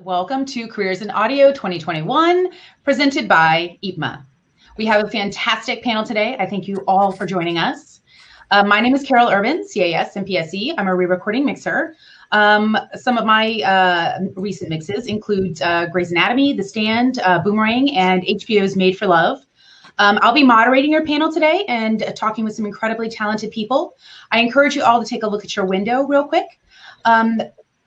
Welcome to Careers in Audio 2021, presented by EIPMA. We have a fantastic panel today. I thank you all for joining us. My name is Carol Urban, CAS and PSE. I'm a re-recording mixer. Some of my recent mixes include Grey's Anatomy, The Stand, Boomerang, and HBO's Made for Love. I'll be moderating your panel today and talking with some incredibly talented people. I encourage you all to take a look at your window real quick.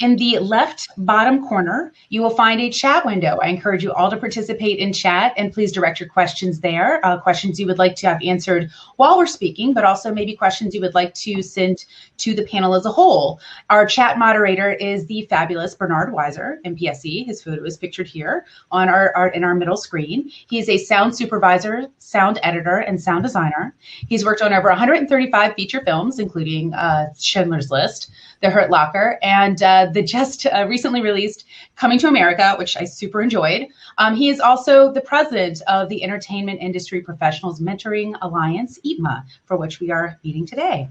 In the left bottom corner, you will find a chat window. I encourage you all to participate in chat and please direct your questions there. Questions you would like to have answered while we're speaking, but also maybe questions you would like to send to the panel as a whole. Our chat moderator is the fabulous Bernard Weiser, MPSE. His photo is pictured here on in our middle screen. He is a sound supervisor, sound editor, and sound designer. He's worked on over 135 feature films, including Schindler's List, The Hurt Locker, and the just recently released Coming to America, which I super enjoyed. He is also the president of the Entertainment Industry Professionals Mentoring Alliance, EIPMA, for which we are meeting today.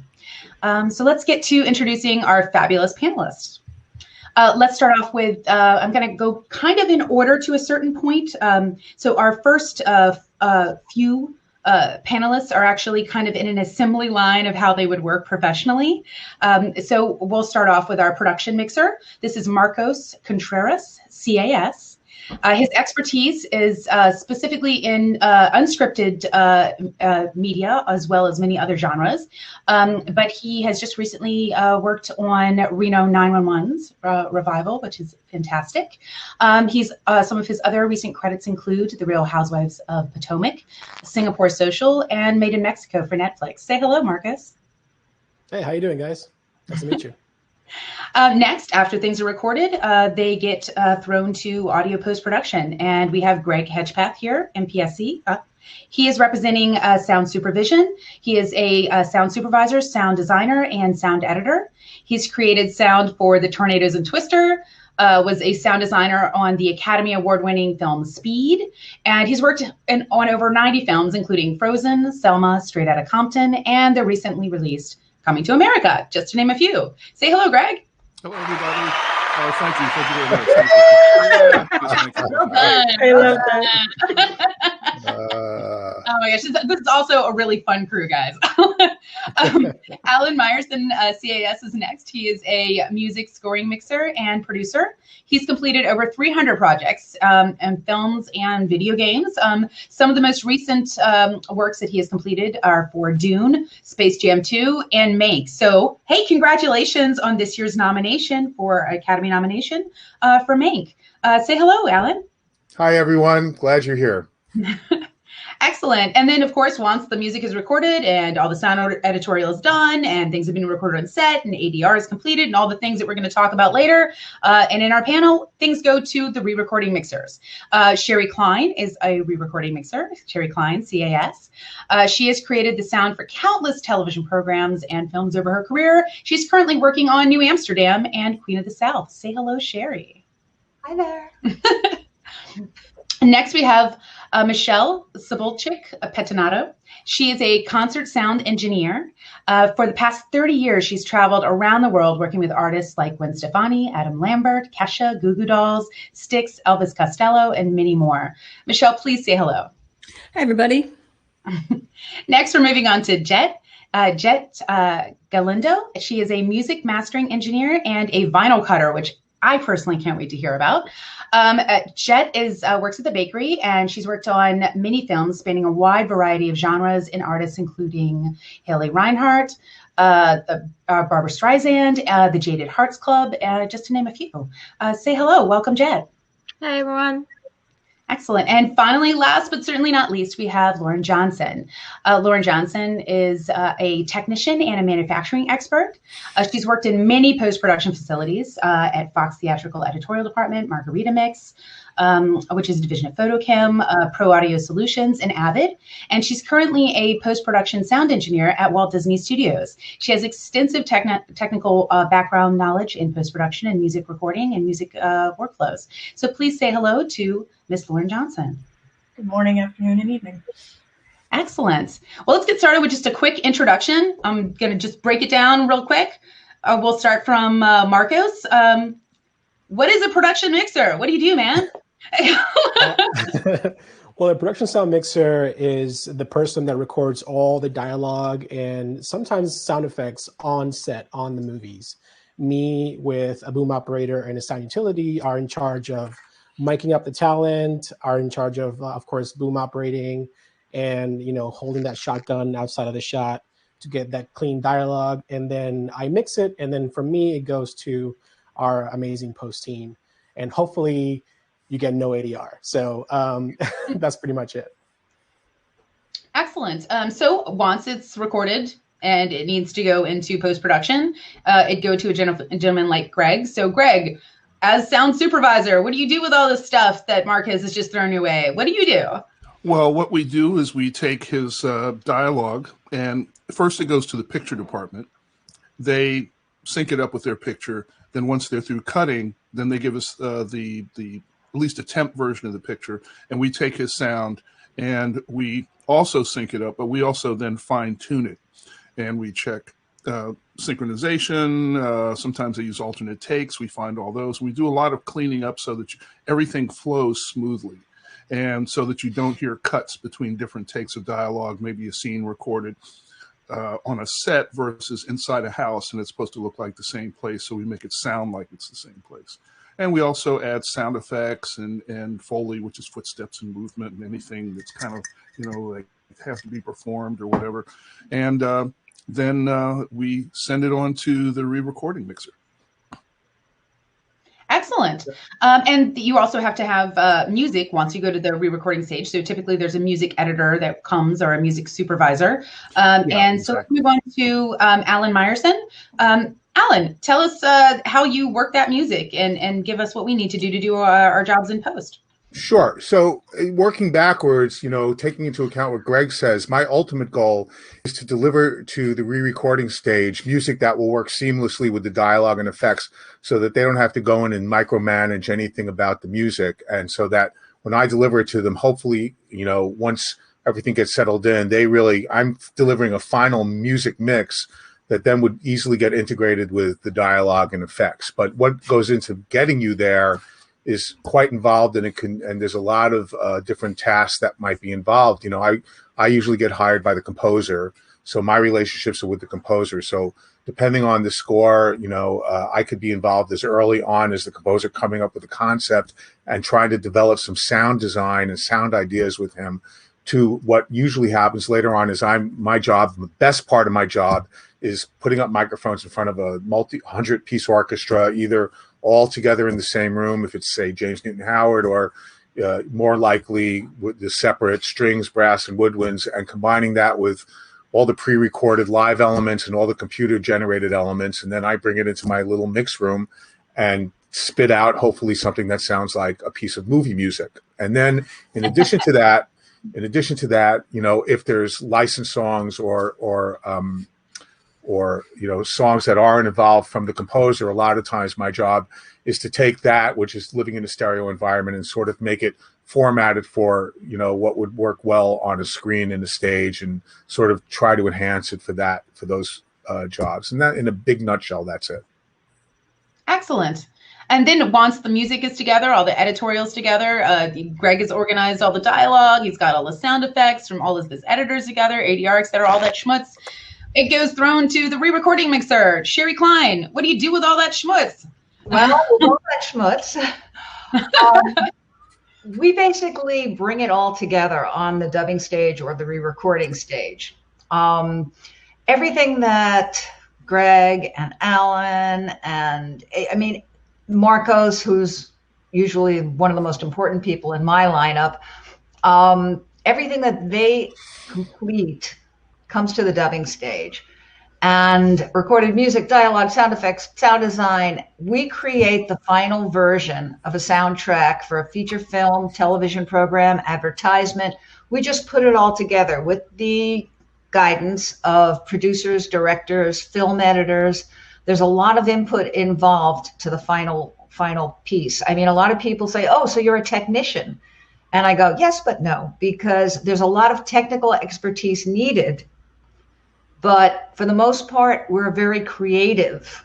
So let's get to introducing our fabulous panelists. Let's start off with, I'm going to go kind of in order to a certain point. So our first few panelists are actually kind of in an assembly line of how they would work professionally. So we'll start off with our production mixer. This is Marcos Contreras, CAS. His expertise is specifically in unscripted media, as well as many other genres. But he has just recently worked on Reno 911's revival, which is fantastic. Some of his other recent credits include The Real Housewives of Potomac, Singapore Social, and Made in Mexico for Netflix. Say hello, Marcus. Hey, how you doing, guys? Nice to meet you. Next, after things are recorded, they get thrown to audio post-production. And we have Greg Hedgepath here, MPSE. He is representing Sound Supervision. He is a sound supervisor, sound designer, and sound editor. He's created sound for The Tornadoes and Twister, was a sound designer on the Academy Award-winning film Speed, and he's worked on over 90 films, including Frozen, Selma, Straight Outta Compton, and the recently released Coming to America, just to name a few. Say hello, Greg. Hello, everybody. Oh, thank you. Thank you very much. Thank you. I love that. Oh my gosh, this is also a really fun crew, guys. Alan Myerson CAS is next. He is a music scoring mixer and producer. He's completed over 300 projects and films and video games. Some of the most recent works that he has completed are for Dune, Space Jam 2, and Mank. So, hey, congratulations on this year's nomination for Academy nomination for Mank. Say hello, Alan. Hi, everyone. Glad you're here. Excellent. And then, of course, once the music is recorded and all the sound editorial is done and things have been recorded on set and ADR is completed and all the things that we're going to talk about later, and in our panel, things go to the re-recording mixers. Sherry Klein is a re-recording mixer, Sherry Klein, CAS. She has created the sound for countless television programs and films over her career. She's currently working on New Amsterdam and Queen of the South. Say hello, Sherry. Hi there. Next, we have Michelle Cebulcik, Pettinato. She is a concert sound engineer. For the past 30 years, she's traveled around the world working with artists like Gwen Stefani, Adam Lambert, Kesha, Goo Goo Dolls, Styx, Elvis Costello, and many more. Michelle, please say hello. Hi, everybody. Next, we're moving on to Jed Jet Galindo. She is a music mastering engineer and a vinyl cutter, which I personally can't wait to hear about. Jet works at the bakery, and she's worked on many films spanning a wide variety of genres and artists, including Haley Reinhart, Barbara Streisand, the Jaded Hearts Club, just to name a few. Say hello. Welcome, Jet. Hi, everyone. Excellent. And finally, last but certainly not least, we have Lauren Johnson. Lauren Johnson is a technician and a manufacturing expert. She's worked in many post-production facilities at Fox Theatrical Editorial Department, Margarita Mix, which is a division of Photochem, Pro Audio Solutions, and Avid. And she's currently a post-production sound engineer at Walt Disney Studios. She has extensive technical background knowledge in post-production and music recording and music workflows. So please say hello to Miss Lauren Johnson. Good morning, afternoon, and evening. Excellent. Well, let's get started with just a quick introduction. I'm going to just break it down real quick. We'll start from Marcos. what is a production mixer? What do you do, man? Well, a production sound mixer is the person that records all the dialogue and sometimes sound effects on set on the movies. Me, with a boom operator and a sound utility, are in charge of miking up the talent, are in charge of course, boom operating and, holding that shotgun outside of the shot to get that clean dialogue. And then I mix it. And then from me, it goes to our amazing post team. And hopefully you get no ADR. So that's pretty much it. Excellent. So once it's recorded and it needs to go into post-production, it go to a gentleman like Greg. So Greg, as sound supervisor, what do you do with all this stuff that Marcus has just thrown your way? What do you do? Well, what we do is we take his dialogue, and first it goes to the picture department. They sync it up with their picture. Then once they're through cutting, then they give us the at least a temp version of the picture, and we take his sound and we also sync it up, but we also then fine tune it, and we check synchronization. Sometimes they use alternate takes. We find all those. We do a lot of cleaning up so that everything flows smoothly, and so that you don't hear cuts between different takes of dialogue, maybe a scene recorded on a set versus inside a house, and it's supposed to look like the same place, so we make it sound like it's the same place. And we also add sound effects and Foley, which is footsteps and movement and anything that's kind of, like it has to be performed or whatever. And then we send it on to the re-recording mixer. Excellent. And you also have to have music once you go to the re-recording stage. So typically there's a music editor that comes, or a music supervisor. So let's move on to Alan Myerson. Alan, tell us how you work that music and give us what we need to do our jobs in post. Sure. So working backwards, taking into account what Greg says, my ultimate goal is to deliver to the re-recording stage music that will work seamlessly with the dialogue and effects so that they don't have to go in and micromanage anything about the music. And so that when I deliver it to them, hopefully, once everything gets settled in, I'm delivering a final music mix that then would easily get integrated with the dialogue and effects. But what goes into getting you there is quite involved, and there's a lot of different tasks that might be involved. I usually get hired by the composer, so my relationships are with the composer. So depending on the score, I could be involved as early on as the composer coming up with a concept and trying to develop some sound design and sound ideas with him, to what usually happens later on is the best part of my job is putting up microphones in front of a multi-100-piece orchestra, either all together in the same room, if it's, say, James Newton Howard, or more likely with the separate strings, brass, and woodwinds, and combining that with all the pre-recorded live elements and all the computer-generated elements. And then I bring it into my little mix room and spit out, hopefully, something that sounds like a piece of movie music. And then in addition to that, if there's licensed songs or songs that aren't involved from the composer, a lot of times my job is to take that, which is living in a stereo environment, and sort of make it formatted for, what would work well on a screen and a stage, and sort of try to enhance it for those jobs. And that, in a big nutshell, that's it. Excellent. And then once the music is together, all the editorials together, Greg has organized all the dialogue. He's got all the sound effects from all of his editors together, ADR, et cetera, all that schmutz. It goes thrown to the re-recording mixer. Sherry Klein, what do you do with all that schmutz? Well, with all that schmutz, we basically bring it all together on the dubbing stage or the re-recording stage. Everything that Greg and Alan and, Marcos, who's usually one of the most important people in my lineup, everything that they complete comes to the dubbing stage. And recorded music, dialogue, sound effects, sound design, we create the final version of a soundtrack for a feature film, television program, advertisement. We just put it all together with the guidance of producers, directors, film editors. There's a lot of input involved to the final piece. A lot of people say, oh, so you're a technician. And I go, yes, but no, because there's a lot of technical expertise needed. But for the most part, we're a very creative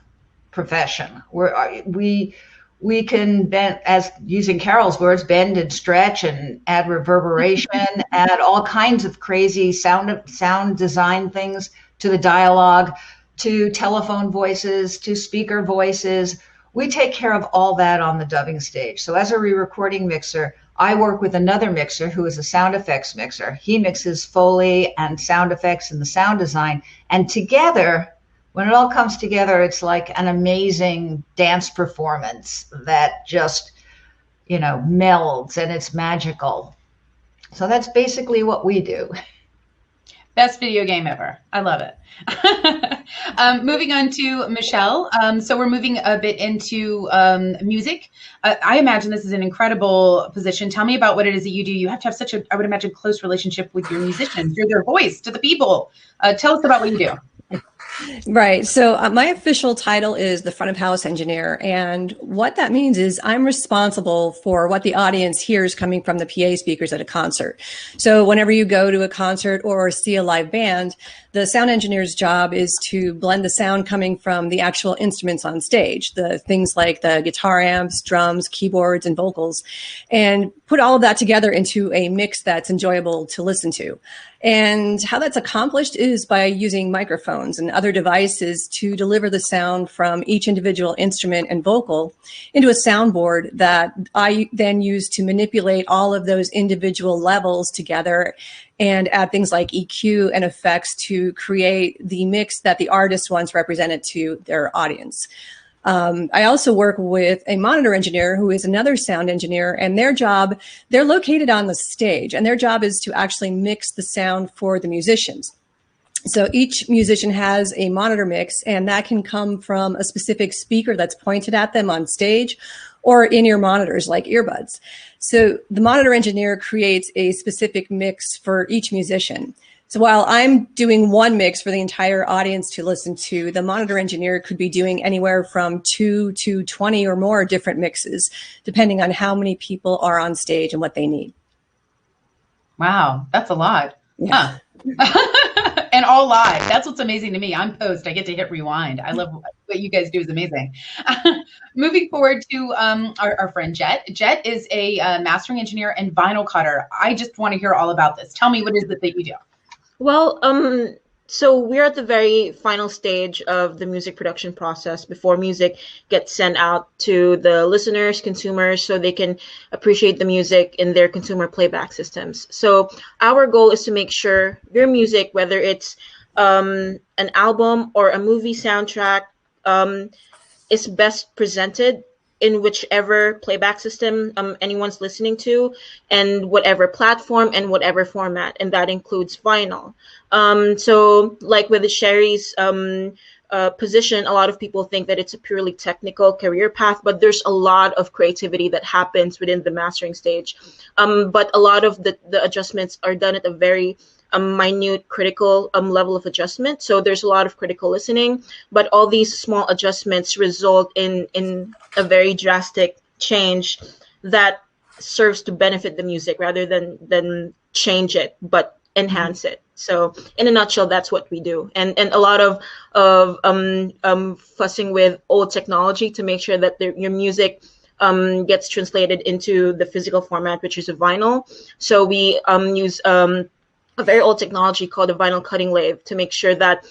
profession. We we can bend, as using Carol's words, bend and stretch and add reverberation, add all kinds of crazy sound design things to the dialogue, to telephone voices, to speaker voices. We take care of all that on the dubbing stage. So as a re-recording mixer, I work with another mixer who is a sound effects mixer. He mixes Foley and sound effects and the sound design. And together, when it all comes together, it's like an amazing dance performance that just, melds, and it's magical. So that's basically what we do. Best video game ever. I love it. Moving on to Michelle. So we're moving a bit into music. I imagine this is an incredible position. Tell me about what it is that you do. You have to have such a, I would imagine, close relationship with your musicians. You're their voice to the people. Tell us about what you do. Right. So my official title is the front of house engineer. And what that means is I'm responsible for what the audience hears coming from the PA speakers at a concert. So whenever you go to a concert or see a live band, the sound engineer's job is to blend the sound coming from the actual instruments on stage, the things like the guitar amps, drums, keyboards, and vocals, and put all of that together into a mix that's enjoyable to listen to. And how that's accomplished is by using microphones and other devices to deliver the sound from each individual instrument and vocal into a soundboard that I then use to manipulate all of those individual levels together and add things like EQ and effects to create the mix that the artist wants represented to their audience. I also work with a monitor engineer who is another sound engineer, and they're located on the stage, and their job is to actually mix the sound for the musicians. So each musician has a monitor mix, and that can come from a specific speaker that's pointed at them on stage or in-ear monitors like earbuds. So the monitor engineer creates a specific mix for each musician. So while I'm doing one mix for the entire audience to listen to, the monitor engineer could be doing anywhere from 2 to 20 or more different mixes, depending on how many people are on stage and what they need. Wow, that's a lot. Yeah. Huh. And all live. That's what's amazing to me. I'm post. I get to hit rewind. I love what you guys do is amazing. Moving forward to our friend Jet. Jet is a mastering engineer and vinyl cutter. I just want to hear all about this. Tell me what is it that you do? Well, so we're at the very final stage of the music production process before music gets sent out to the listeners, consumers, so they can appreciate the music in their consumer playback systems. So our goal is to make sure your music, whether it's an album or a movie soundtrack, is best presented in whichever playback system anyone's listening to, and whatever platform and whatever format, and that includes vinyl. So like with the Sherry's position, a lot of people think that it's a purely technical career path, but there's a lot of creativity that happens within the mastering stage. But a lot of the adjustments are done at a very minute critical level of adjustment. So there's a lot of critical listening, but all these small adjustments result in a very drastic change that serves to benefit the music rather than change it, but enhance it. So in a nutshell, that's what we do. And a lot of fussing with old technology to make sure that your music gets translated into the physical format, which is a vinyl. So we use a very old technology called a vinyl cutting lathe to make sure that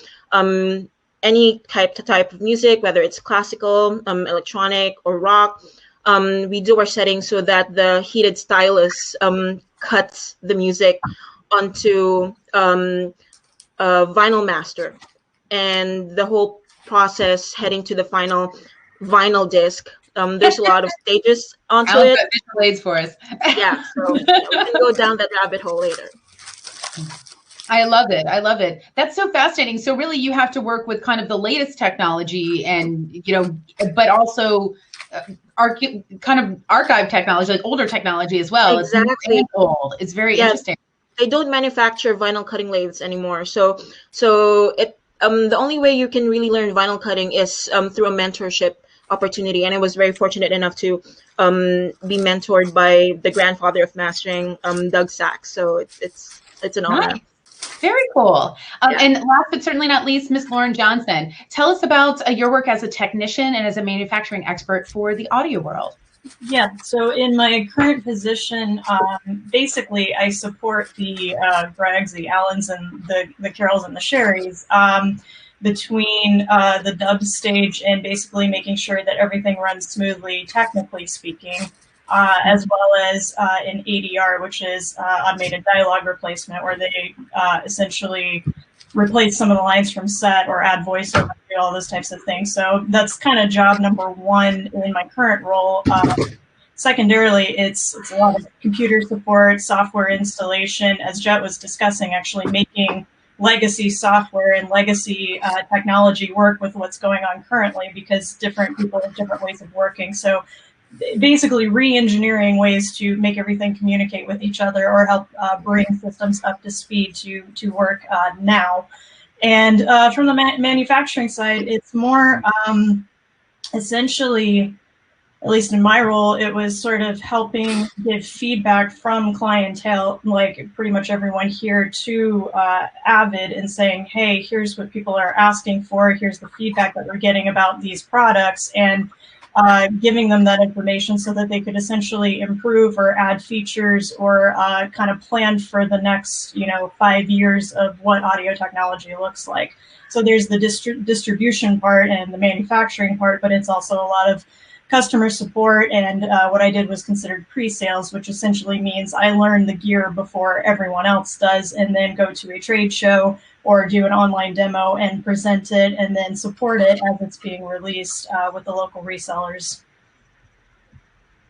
any type of music, whether it's classical, electronic, or rock, we do our settings so that the heated stylus cuts the music onto a vinyl master. And the whole process heading to the final vinyl disc, there's a lot of stages onto it. Visual aids for us. Yeah, so we can go down that rabbit hole later. I love it. I love it. That's so fascinating. So really you have to work with kind of the latest technology and, but also kind of archive technology, like older technology as well. Exactly. It's old. It's very interesting. They don't manufacture vinyl cutting lathes anymore. So it the only way you can really learn vinyl cutting is through a mentorship opportunity. And I was very fortunate enough to be mentored by the grandfather of mastering, Doug Sachs. So it's an honor. Nice. Very cool. Yeah. And last but certainly not least, Miss Lauren Johnson, tell us about your work as a technician and as a manufacturing expert for the audio world. Yeah, so in my current position, basically I support the Gregs, the Allens, and the Carols and the Sherrys between the dub stage and basically making sure that everything runs smoothly, technically speaking, as well as in ADR, which is automated dialogue replacement, where they essentially replace some of the lines from set or add voiceover, all those types of things. So that's kind of job number one in my current role. Secondarily, it's a lot of computer support, software installation, as Jet was discussing, actually making legacy software and legacy technology work with what's going on currently, because different people have different ways of working. So basically re-engineering ways to make everything communicate with each other or help bring systems up to speed to work now. And from the manufacturing side, it's more essentially, at least in my role, it was sort of helping give feedback from clientele, like pretty much everyone here, to Avid, and saying, hey, here's what people are asking for, here's the feedback that we're getting about these products, and giving them that information so that they could essentially improve or add features or kind of plan for the next 5 years of what audio technology looks like. So there's the distribution part and the manufacturing part, but it's also a lot of customer support, and what I did was considered pre-sales, which essentially means I learn the gear before everyone else does, and then go to a trade show or do an online demo and present it, and then support it as it's being released with the local resellers.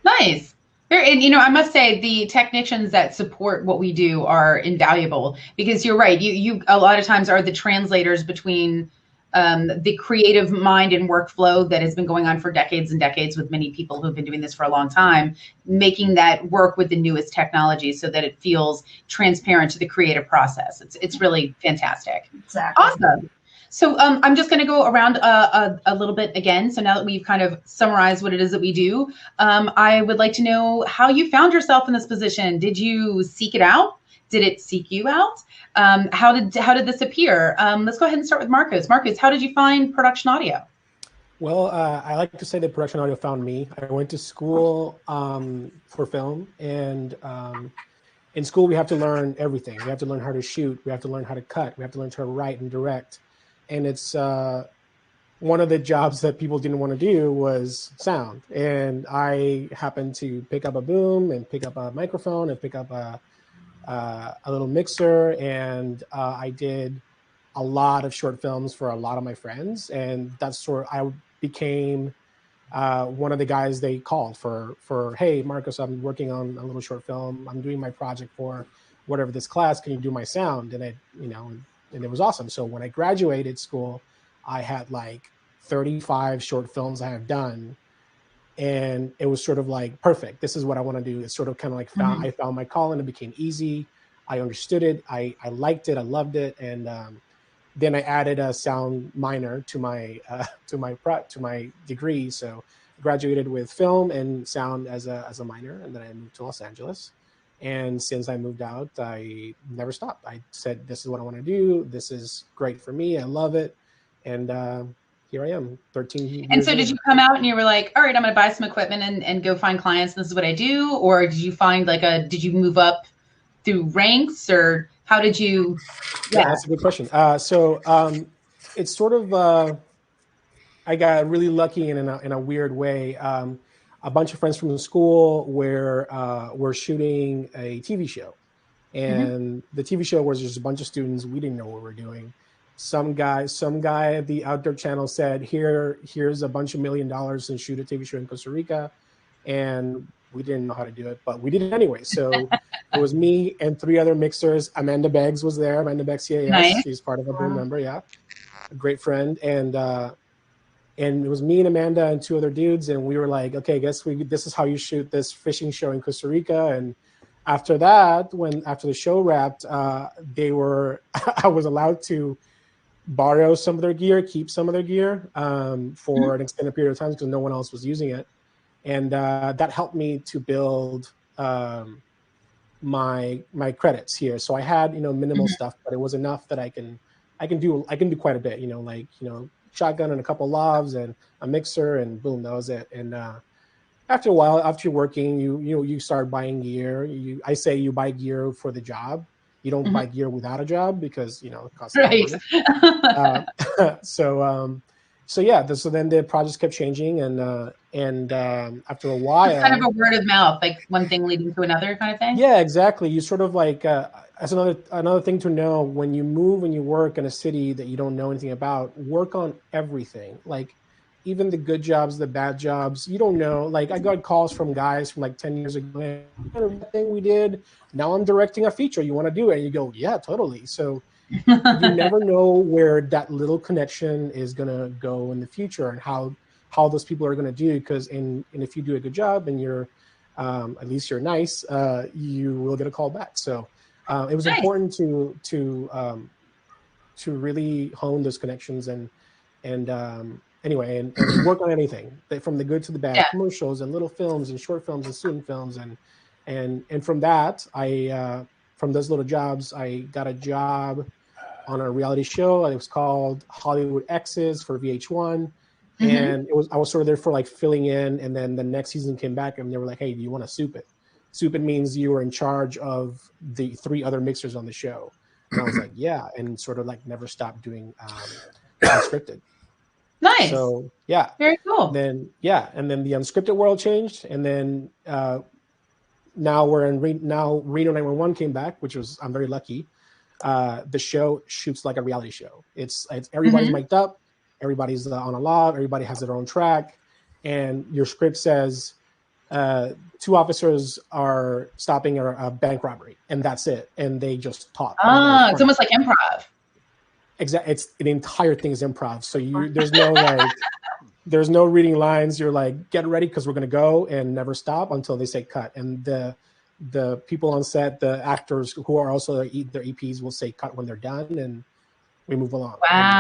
Nice. And I must say the technicians that support what we do are invaluable, because you're right. You a lot of times are the translators between the creative mind and workflow that has been going on for decades and decades with many people who've been doing this for a long time, making that work with the newest technology so that it feels transparent to the creative process. It's really fantastic. Exactly. Awesome. So I'm just going to go around a little bit again. So now that we've kind of summarized what it is that we do, I would like to know how you found yourself in this position. Did you seek it out? Did it seek you out? How did this appear? Let's go ahead and start with Marcos. Marcos, how did you find production audio? Well, I like to say that production audio found me. I went to school for film, and in school we have to learn everything. We have to learn how to shoot. We have to learn how to cut. We have to learn how to write and direct. And it's one of the jobs that people didn't want to do was sound. And I happened to pick up a boom and pick up a microphone and pick up a little mixer, and I did a lot of short films for a lot of my friends, and that's I became one of the guys they called for hey, Marcos, I'm working on a little short film, I'm doing my project for whatever this class, can you do my sound? And and it was awesome. So when I graduated school, I had like 35 short films I have done. And it was sort of like, perfect. This is what I want to do. It's sort of kind of like I found my calling. It became easy. I understood it. I liked it. I loved it. And then I added a sound minor to my degree. So I graduated with film and sound as a minor, and then I moved to Los Angeles. And since I moved out, I never stopped. I said, this is what I want to do. This is great for me. I love it. And here I am, 13 years. And so did you come out and you were like, all right, I'm going to buy some equipment and go find clients, and this is what I do? Or did you find did you move up through ranks, or how did you? Yeah, that's a good question. It's sort of, I got really lucky in a weird way. A bunch of friends from the school were shooting a TV show, and the TV show was just a bunch of students. We didn't know what we were doing. Some guy at the Outdoor Channel said, here's a bunch of $1 million and shoot a TV show in Costa Rica. And we didn't know how to do it, but we did it anyway. So it was me and 3 other mixers. Amanda Beggs was there. Amanda Beggs, CAS. Nice. She's part of a boom member. Yeah. A great friend. And it was me and Amanda and 2 other dudes. And we were like, okay, this is how you shoot this fishing show in Costa Rica. And after that, after the show wrapped, I was allowed to borrow some of their gear, keep some of their gear for an extended period of time because no one else was using it. And that helped me to build my credits here. So I had, minimal stuff, but it was enough that I can do quite a bit, shotgun and a couple lavs and a mixer, and boom, that was it. And after a while, after you're working, you start buying gear. I say you buy gear for the job. You don't buy gear without a job, because it costs a lot of money. So yeah. So then the projects kept changing, and after a while, it's kind of a word of mouth, like one thing leading to another kind of thing. Yeah, exactly. You sort of like as another thing to know, when you move and you work in a city that you don't know anything about, work on everything. Like even the good jobs, the bad jobs, you don't know. Like I got calls from guys from like 10 years ago. Hey, that thing we did, now I'm directing a feature. You want to do it? And you go, yeah, totally. So you never know where that little connection is going to go in the future, and how those people are going to do. Because and if you do a good job and you're at least you're nice, you will get a call back. So it was important to really hone those connections and anyway, and work on anything, from the good to the bad, commercials and little films and short films and student films, and from that, from those little jobs, I got a job on a reality show. It was called Hollywood X's for VH1. And I was sort of there for like filling in, and then the next season came back and they were like, hey, do you want to soup it? Soup it means you were in charge of the 3 other mixers on the show. And I was like, yeah, and sort of like never stopped doing unscripted. Nice. So yeah. Very cool. Then and then the unscripted world changed, and then now we're in now Reno 911 came back, which was, I'm very lucky. The show shoots like a reality show. It's everybody's mic'd up. Everybody's on a log. Everybody has their own track, and your script says 2 officers are stopping a bank robbery, and that's it. And they just talk. It's almost like improv. Exactly. It's the entire thing is improv. So there's no like, there's no reading lines. You're like, get ready because we're gonna go, and never stop until they say cut. And the people on set, the actors who are also their EPs, will say cut when they're done, and we move along. Wow.